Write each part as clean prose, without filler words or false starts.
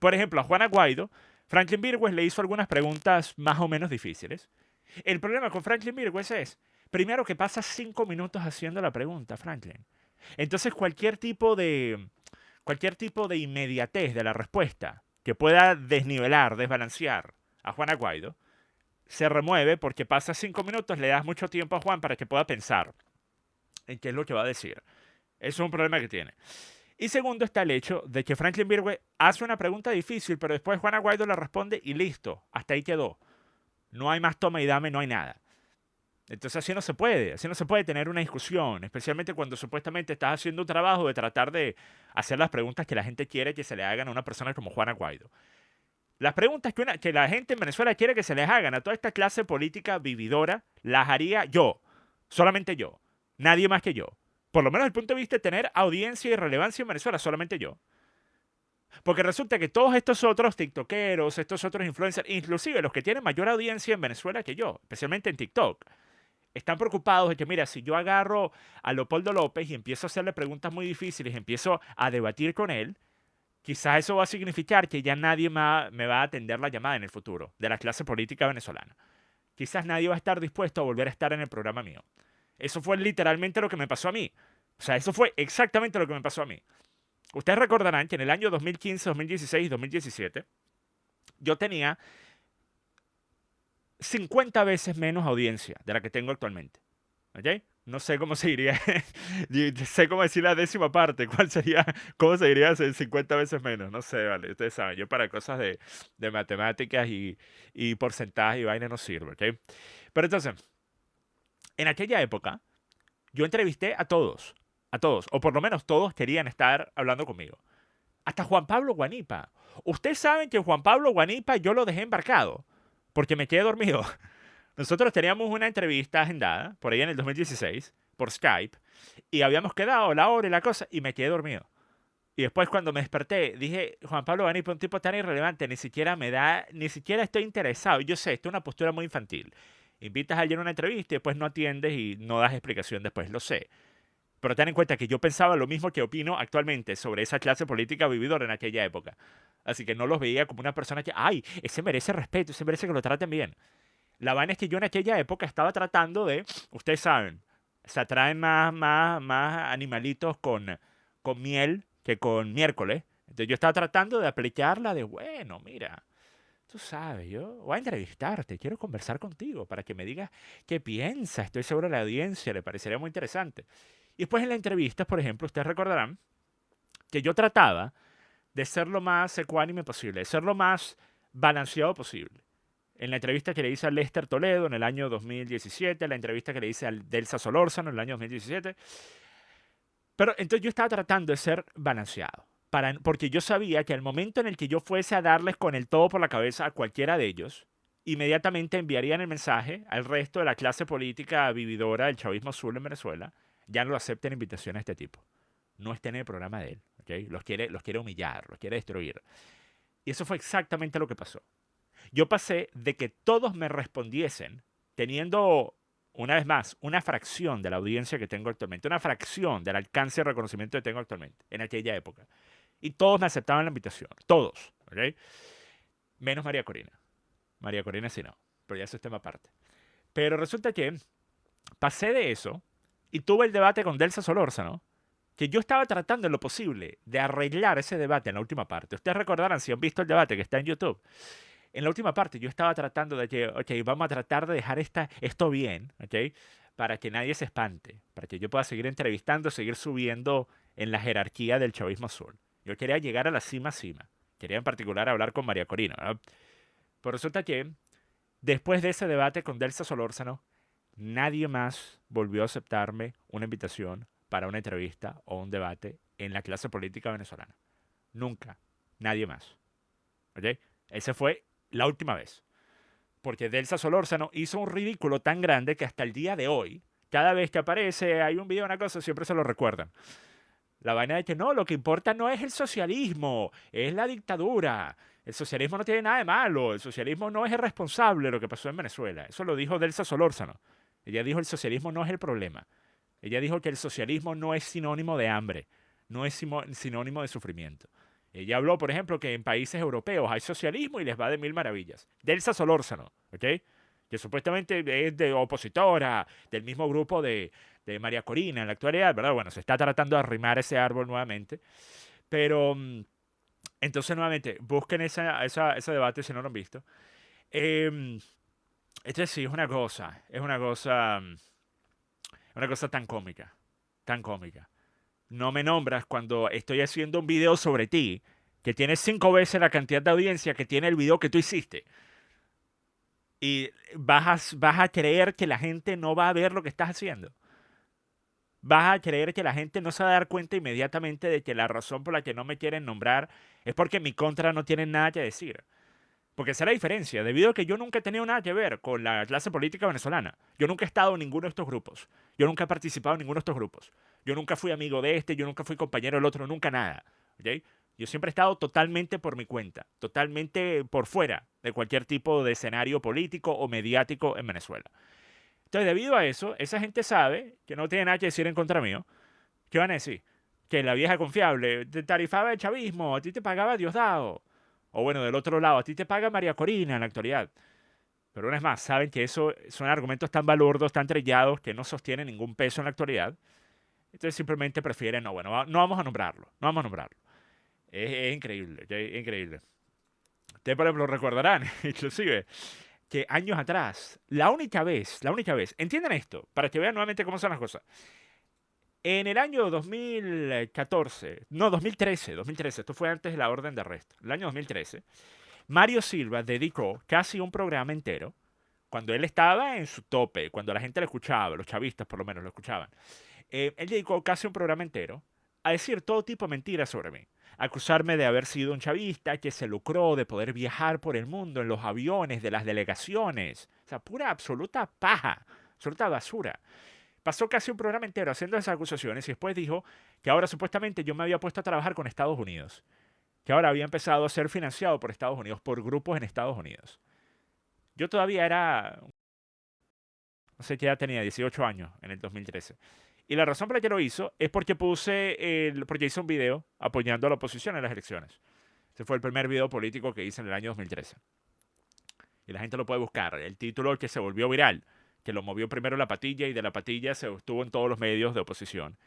Por ejemplo, a Juana Guaidó, Franklin Virgües le hizo algunas preguntas más o menos difíciles. El problema con Franklin Virgües es, primero que pasa 5 minutos haciendo la pregunta, Franklin. Entonces cualquier tipo de inmediatez de la respuesta que pueda desnivelar, desbalancear a Juana Guaidó, se remueve porque pasa 5 minutos, le das mucho tiempo a Juan para que pueda pensar en qué es lo que va a decir. Eso es un problema que tiene. Y segundo está el hecho de que Franklin Virgüe hace una pregunta difícil, pero después Juana Guaidó la responde y listo, hasta ahí quedó. No hay más toma y dame, no hay nada. Entonces así no se puede tener una discusión, especialmente cuando supuestamente estás haciendo un trabajo de tratar de hacer las preguntas que la gente quiere que se le hagan a una persona como Juana Guaidó. Las preguntas que la gente en Venezuela quiere que se les hagan a toda esta clase política vividora, las haría yo, solamente yo, nadie más que yo. Por lo menos desde el punto de vista de tener audiencia y relevancia en Venezuela, solamente yo. Porque resulta que todos estos otros tiktokeros, estos otros influencers, inclusive los que tienen mayor audiencia en Venezuela que yo, especialmente en TikTok, están preocupados de que, mira, si yo agarro a Leopoldo López y empiezo a hacerle preguntas muy difíciles, empiezo a debatir con él, quizás eso va a significar que ya nadie más me va a atender la llamada en el futuro de la clase política venezolana. Quizás nadie va a estar dispuesto a volver a estar en el programa mío. Eso fue literalmente lo que me pasó a mí. O sea, eso fue exactamente lo que me pasó a mí. Ustedes recordarán que en el año 2015, 2016 2017, yo tenía 50 veces menos audiencia de la que tengo actualmente. ¿Ok? No sé cómo se diría, sé cómo decir la décima parte, cuál sería, cómo se diría 50 veces menos, no sé, vale, ustedes saben, yo para cosas de matemáticas y porcentaje y vaina no sirve, ¿ok? Pero entonces, en aquella época, yo entrevisté a todos, o por lo menos todos querían estar hablando conmigo. Hasta Juan Pablo Guanipa. Ustedes saben que Juan Pablo Guanipa yo lo dejé embarcado, porque me quedé dormido. Nosotros teníamos una entrevista agendada, por ahí en el 2016, por Skype, y habíamos quedado la hora y la cosa, y me quedé dormido. Y después cuando me desperté, dije, Juan Pablo Guanipa, un tipo tan irrelevante, ni siquiera me da, ni siquiera estoy interesado. Yo sé, esto es una postura muy infantil. Invitas a alguien a una entrevista y después no atiendes y no das explicación después, lo sé. Pero ten en cuenta que yo pensaba lo mismo que opino actualmente sobre esa clase política vividora en aquella época. Así que no los veía como una persona que, ay, ese merece respeto, ese merece que lo traten bien. La vaina es que yo en aquella época estaba tratando de, ustedes saben, se atraen más animalitos con miel que con miércoles. Entonces yo estaba tratando de aplicarla de, bueno, mira, tú sabes, yo voy a entrevistarte, quiero conversar contigo para que me digas qué piensas. Estoy seguro que a la audiencia le parecería muy interesante. Y después en la entrevista, por ejemplo, ustedes recordarán que yo trataba de ser lo más ecuánime posible, de ser lo más balanceado posible. En la entrevista que le hice a Lester Toledo en el año 2017, la entrevista que le hice a Delsa Solórzano en el año 2017. Pero entonces yo estaba tratando de ser balanceado. Porque yo sabía que al momento en el que yo fuese a darles con el todo por la cabeza a cualquiera de ellos, inmediatamente enviarían el mensaje al resto de la clase política vividora del chavismo azul en Venezuela, ya no acepten invitaciones a este tipo. No estén en el programa de él. ¿Okay? Los quiere humillar, los quiere destruir. Y eso fue exactamente lo que pasó. Yo pasé de que todos me respondiesen teniendo, una vez más, una fracción de la audiencia que tengo actualmente, una fracción del alcance de reconocimiento que tengo actualmente, en aquella época. Y todos me aceptaban la invitación, todos, ¿ok? Menos María Corina. María Corina sí no, pero ya eso es tema aparte. Pero resulta que pasé de eso y tuve el debate con Delsa Solórzano, que yo estaba tratando en lo posible de arreglar ese debate en la última parte. Ustedes recordarán, si han visto el debate que está en YouTube, en la última parte yo estaba tratando de que, ok, vamos a tratar de dejar esto bien, ok, para que nadie se espante, para que yo pueda seguir entrevistando, seguir subiendo en la jerarquía del chavismo azul. Yo quería llegar a la cima. Quería en particular hablar con María Corina, ¿no? Pero resulta que después de ese debate con Delsa Solórzano, nadie más volvió a aceptarme una invitación para una entrevista o un debate en la clase política venezolana. Nunca. Nadie más. ¿Ok? Ese fue la última vez. Porque Delsa Solórzano hizo un ridículo tan grande que hasta el día de hoy, cada vez que aparece, hay un video, una cosa, siempre se lo recuerdan. La vaina de que no, lo que importa no es el socialismo, es la dictadura. El socialismo no tiene nada de malo, el socialismo no es el responsable de lo que pasó en Venezuela. Eso lo dijo Delsa Solórzano. Ella dijo el socialismo no es el problema. Ella dijo que el socialismo no es sinónimo de hambre, no es sinónimo de sufrimiento. Ella habló, por ejemplo, que en países europeos hay socialismo y les va de mil maravillas. Delsa Solórzano, ¿ok? Que supuestamente es de opositora, del mismo grupo de María Corina en la actualidad, ¿verdad? Bueno, se está tratando de arrimar ese árbol nuevamente. Pero, entonces, nuevamente, busquen ese debate si no lo han visto. Em, este sí, una cosa tan cómica. No me nombras cuando estoy haciendo un video sobre ti que tiene 5 veces la cantidad de audiencia que tiene el video que tú hiciste. Y vas a creer que la gente no va a ver lo que estás haciendo. Vas a creer que la gente no se va a dar cuenta inmediatamente de que la razón por la que no me quieren nombrar es porque en mi contra no tienen nada que decir. Porque esa es la diferencia, debido a que yo nunca he tenido nada que ver con la clase política venezolana. Yo nunca he estado en ninguno de estos grupos. Yo nunca he participado en ninguno de estos grupos. Yo nunca fui amigo de este, yo nunca fui compañero del otro, nunca nada. ¿Ok? Yo siempre he estado totalmente por mi cuenta, totalmente por fuera de cualquier tipo de escenario político o mediático en Venezuela. Entonces, debido a eso, esa gente sabe que no tiene nada que decir en contra mío. ¿Qué van a decir? Que la vieja confiable te tarifaba el chavismo, a ti te pagaba Diosdado. O bueno, del otro lado, a ti te paga María Corina en la actualidad. Pero una vez más, saben que eso son argumentos tan balurdos, tan trillados, que no sostienen ningún peso en la actualidad. Entonces simplemente prefieren, no, bueno, no vamos a nombrarlo, no vamos a nombrarlo. Es increíble, ¿ok? Es increíble. Ustedes, por ejemplo, recordarán, inclusive, que años atrás, la única vez, entiendan esto, para que vean nuevamente cómo son las cosas. En el año 2014, no, 2013, esto fue antes de la orden de arresto, el año 2013, Mario Silva dedicó casi un programa entero, cuando él estaba en su tope, cuando la gente lo escuchaba, los chavistas por lo menos lo escuchaban, él dedicó casi un programa entero a decir todo tipo de mentiras sobre mí. Acusarme de haber sido un chavista que se lucró de poder viajar por el mundo en los aviones de las delegaciones. O sea, pura absoluta paja, absoluta basura. Pasó casi un programa entero haciendo esas acusaciones y después dijo que ahora supuestamente yo me había puesto a trabajar con Estados Unidos, que ahora había empezado a ser financiado por Estados Unidos, por grupos en Estados Unidos. Yo todavía era, no sé qué edad tenía, 18 años en el 2013. Y la razón por la que lo hizo es porque porque hice un video apoyando a la oposición en las elecciones. Ese fue el primer video político que hice en el año 2013. Y la gente lo puede buscar. El título que se volvió viral, que lo movió primero la patilla y de la patilla se estuvo en todos los medios de oposición.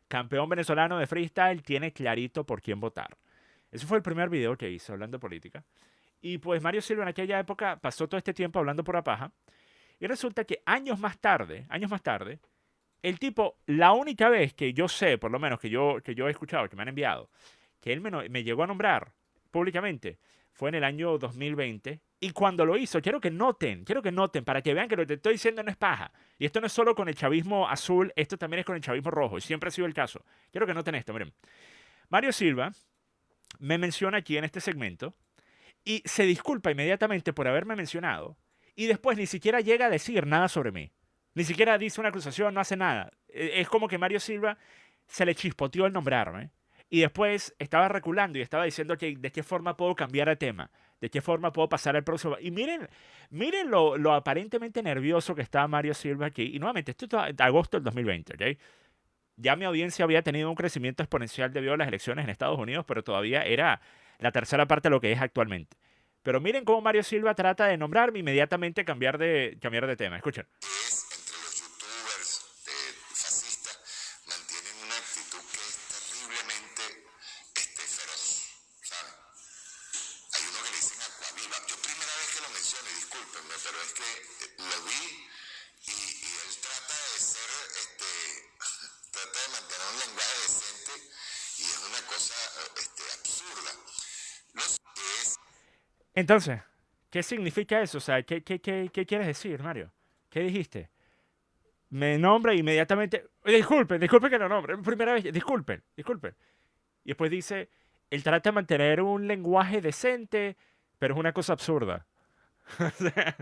Campeón venezolano de freestyle tiene clarito por quién votar. Ese fue el primer video que hice hablando de política. Y pues Mario Silva en aquella época pasó todo este tiempo hablando pura paja. Y resulta que años más tarde, el tipo, la única vez que yo sé, por lo menos que yo he escuchado, que me han enviado, que él me llegó a nombrar públicamente, fue en el año 2020. Y cuando lo hizo, quiero que noten, para que vean que lo que te estoy diciendo no es paja. Y esto no es solo con el chavismo azul, esto también es con el chavismo rojo. Y siempre ha sido el caso. Quiero que noten esto, miren. Mario Silva me menciona aquí en este segmento y se disculpa inmediatamente por haberme mencionado. Y después ni siquiera llega a decir nada sobre mí. Ni siquiera dice una acusación, no hace nada. Es como que Mario Silva se le chispoteó el nombrarme. Y después estaba reculando y estaba diciendo que de qué forma puedo cambiar de tema, de qué forma puedo pasar al próximo. Y miren lo aparentemente nervioso que estaba Mario Silva aquí. Y nuevamente, esto es agosto del 2020, ¿ok? Ya mi audiencia había tenido un crecimiento exponencial debido a las elecciones en Estados Unidos, pero todavía era la tercera parte de lo que es actualmente. Pero miren cómo Mario Silva trata de nombrarme e inmediatamente cambiar de tema. Escuchen. Es entre los youtubers fascistas mantienen una actitud que es terriblemente feroz, ¿sabes? Hay uno que le dicen Aquaviva. Yo primera vez que lo menciono, y discúlpenme, pero es que lo vi y él trata de ser, trata de mantener un lenguaje decente y es una cosa absurda. Lo que es Entonces, ¿qué significa eso? O sea, ¿qué quieres decir, Mario? ¿Qué dijiste? Me nombra inmediatamente. Disculpen que lo nombre. Primera vez. Disculpen. Y después dice, él trata de mantener un lenguaje decente, pero es una cosa absurda. O sea,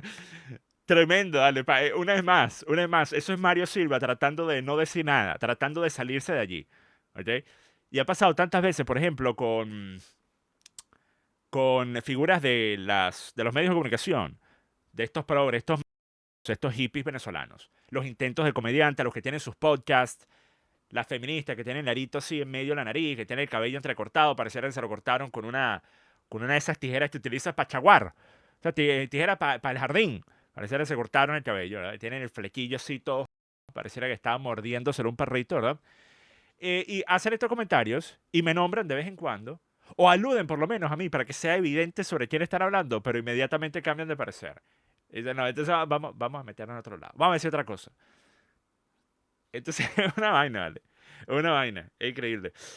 tremendo, dale. Una vez más. Eso es Mario Silva tratando de no decir nada, tratando de salirse de allí. ¿Ok? Y ha pasado tantas veces, por ejemplo, con figuras de los medios de comunicación, de estos progres, estos hippies venezolanos, los intentos de comediante, los que tienen sus podcasts. Las feministas que tienen el arito así en medio de la nariz, que tienen el cabello entrecortado, pareciera que se lo cortaron con una de esas tijeras que utilizas para chaguar. O sea, tijera para el jardín. Pareciera que se cortaron el cabello, ¿verdad? Tienen el flequillo así todo. Pareciera que estaba mordiéndoselo un perrito, ¿verdad? Y hacen estos comentarios y me nombran de vez en cuando, o aluden por lo menos a mí para que sea evidente sobre quién están hablando, pero inmediatamente cambian de parecer. Y dicen, no, entonces vamos a meternos en otro lado. Vamos a decir otra cosa. Entonces es una vaina, ¿vale? Es una vaina. Es increíble.